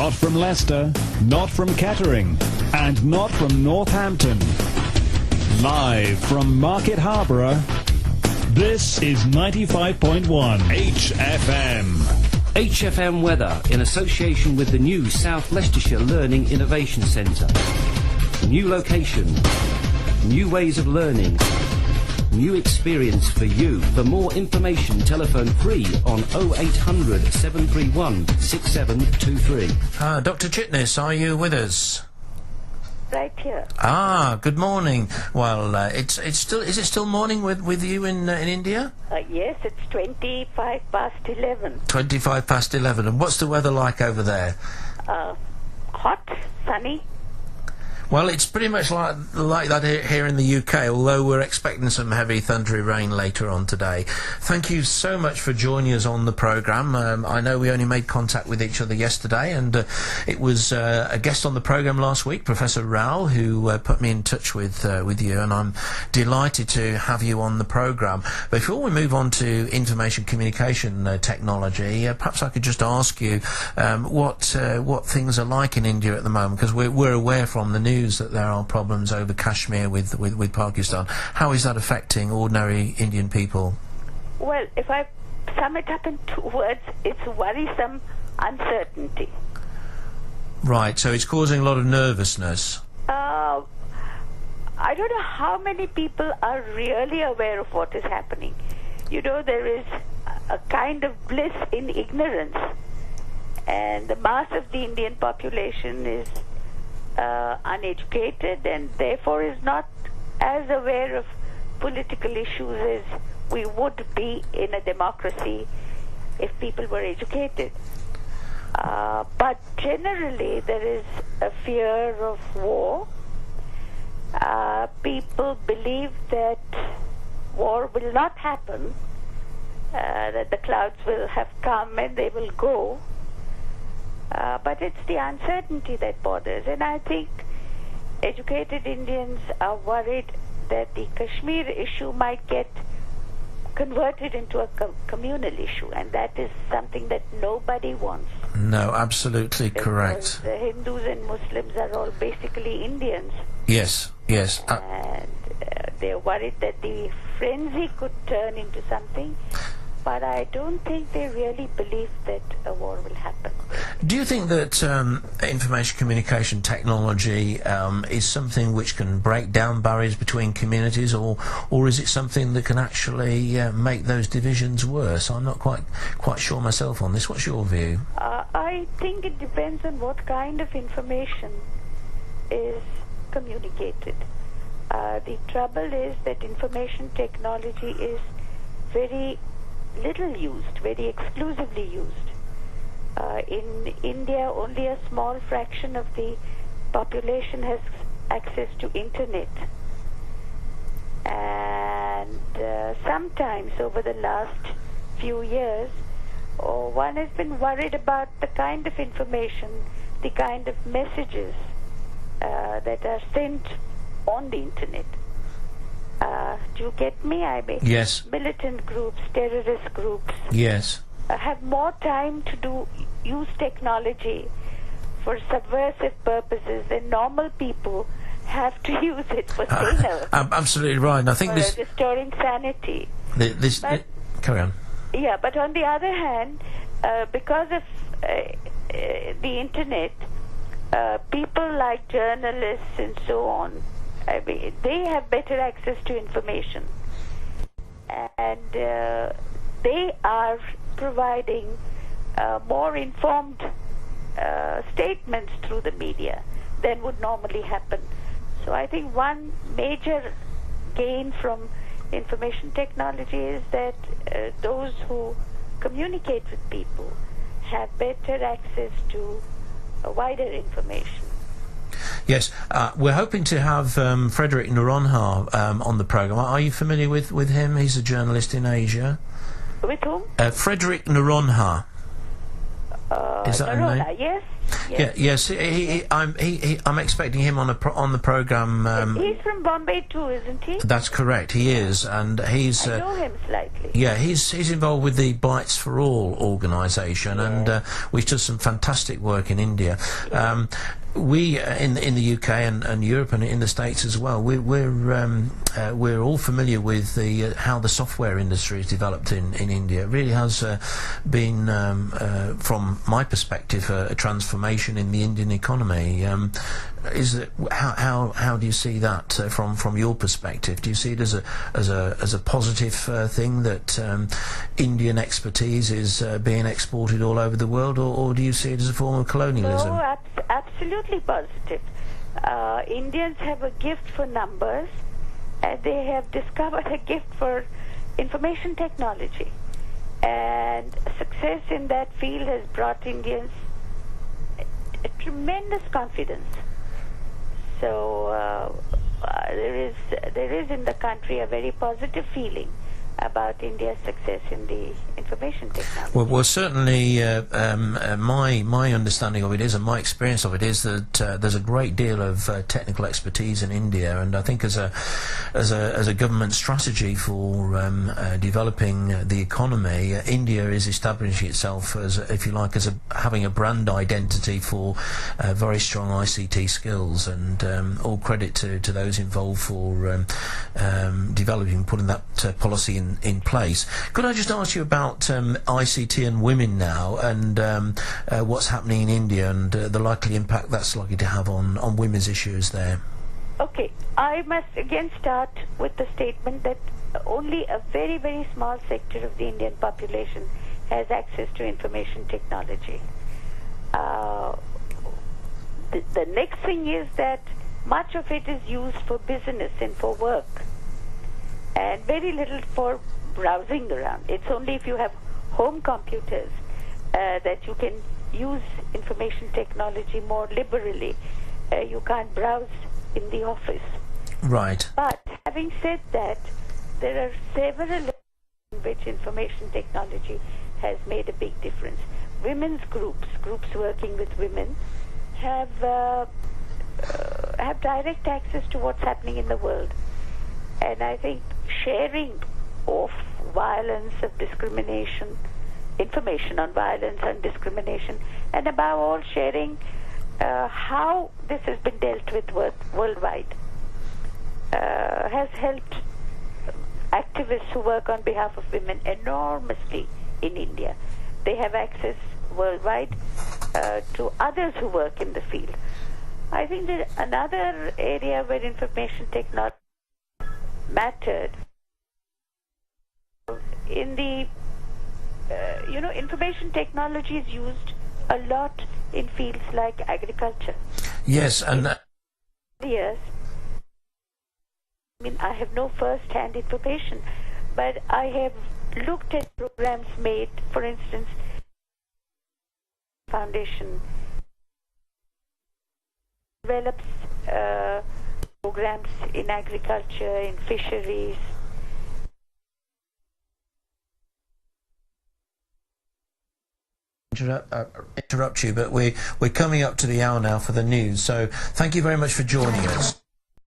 Not from Leicester, not from Kettering, and not from Northampton. Live from Market Harborough, this is 95.1 HFM. HFM Weather in association with the new South Leicestershire Learning Innovation Centre. New location, new ways of learning, new experience for you. For more information, telephone free on 0800 731 6723. Dr Chitnis, are you with us? Right here. Good morning. Well, it's still, is it still morning with you in India? Yes, it's 25 past 11. 25 past 11. And what's the weather like over there? Hot, sunny. Well, it's pretty much like that here in the UK, although we're expecting some heavy thundery rain later on today. Thank you so much for joining us on the programme. I know we only made contact with each other yesterday, and it was a guest on the programme last week, Professor Rao, who put me in touch with you, and I'm delighted to have you on the programme. Before we move on to information communication technology, perhaps I could just ask you what things are like in India at the moment, because we're aware from the news that there are problems over Kashmir with Pakistan. How is that affecting ordinary Indian people? Well, if I sum it up in 2 words, it's worrisome uncertainty. Right, so it's causing a lot of nervousness. I don't know how many people are really aware of what is happening. You know, there is a kind of bliss in ignorance, and the mass of the Indian population is uneducated and therefore is not as aware of political issues as we would be in a democracy if people were educated. But generally there is a fear of war. People believe that war will not happen, that the clouds will have come and they will go. But it's the uncertainty that bothers, and I think educated Indians are worried that the Kashmir issue might get converted into a communal issue, and that is something that nobody wants. No, absolutely correct. The Hindus and Muslims are all basically Indians. Yes, yes. And they're worried that the frenzy could turn into something. But I don't think they really believe that a war will happen. Do you think that information communication technology is something which can break down barriers between communities, or is it something that can actually make those divisions worse? I'm not quite sure myself on this. What's your view? I think it depends on what kind of information is communicated. The trouble is that information technology is very little used, very exclusively used. In India, only a small fraction of the population has access to internet. And sometimes over the last few years, one has been worried about the kind of information, the kind of messages that are sent on the internet. Do you get me? I mean, yes. Militant groups, terrorist groups, yes, have more time to use technology for subversive purposes than normal people have to use it for saner. Absolutely right. And I think this restoring sanity. Carry on. Yeah, but on the other hand, because of the internet, people like journalists and so on, I mean, they have better access to information, and they are providing more informed statements through the media than would normally happen. So I think one major gain from information technology is that those who communicate with people have better access to wider information. Yes, we're hoping to have Frederick Naronha on the programme. Are you familiar with him? He's a journalist in Asia. With whom? Frederick Naronha Is that a name? Yes. Yeah, yes. I'm expecting him on the program. He's from Bombay too, isn't he? That's correct. He is, and he's. I know him slightly. Yeah, he's involved with the Bites for All organisation, and which does some fantastic work in India. We in the UK and Europe and in the States as well. We're all familiar with how the software industry has developed in India. It really has been, from my perspective, a transformation in the Indian economy. How do you see that from your perspective? Do you see it as a positive thing that Indian expertise is being exported all over the world, or do you see it as a form of colonialism? No, absolutely positive. Indians have a gift for numbers, and they have discovered a gift for information technology, and success in that field has brought Indians a tremendous confidence. So there is in the country a very positive feeling about India's success in the information technology. Well, certainly my understanding of it is, and my experience of it is, that there's a great deal of technical expertise in India, and I think as a government strategy for developing the economy, India is establishing itself as, if you like, having a brand identity for very strong ICT skills, and all credit to those involved for developing, putting that policy in place. Could I just ask you about ICT and women now, and what's happening in India, and the likely impact that's likely to have on women's issues there? Okay, I must again start with the statement that only a very, very small sector of the Indian population has access to information technology. The next thing is that much of it is used for business and for work, and very little for browsing around. It's only if you have home computers that you can use information technology more liberally. You can't browse in the office. Right. But having said that, there are several areas in which information technology has made a big difference. Women's groups working with women, have direct access to what's happening in the world. And I think sharing of violence, of discrimination, information on violence and discrimination, and above all sharing how this has been dealt with worldwide, has helped activists who work on behalf of women enormously in India. They have access worldwide to others who work in the field. I think that another area where information technology mattered in the information technology is used a lot in fields like agriculture. Yes, and yes, I mean, I have no first-hand information, but I have looked at programs made, for instance, Foundation develops programs in agriculture, in fisheries. Interrupt you, but we're coming up to the hour now for the news, so thank you very much for joining us.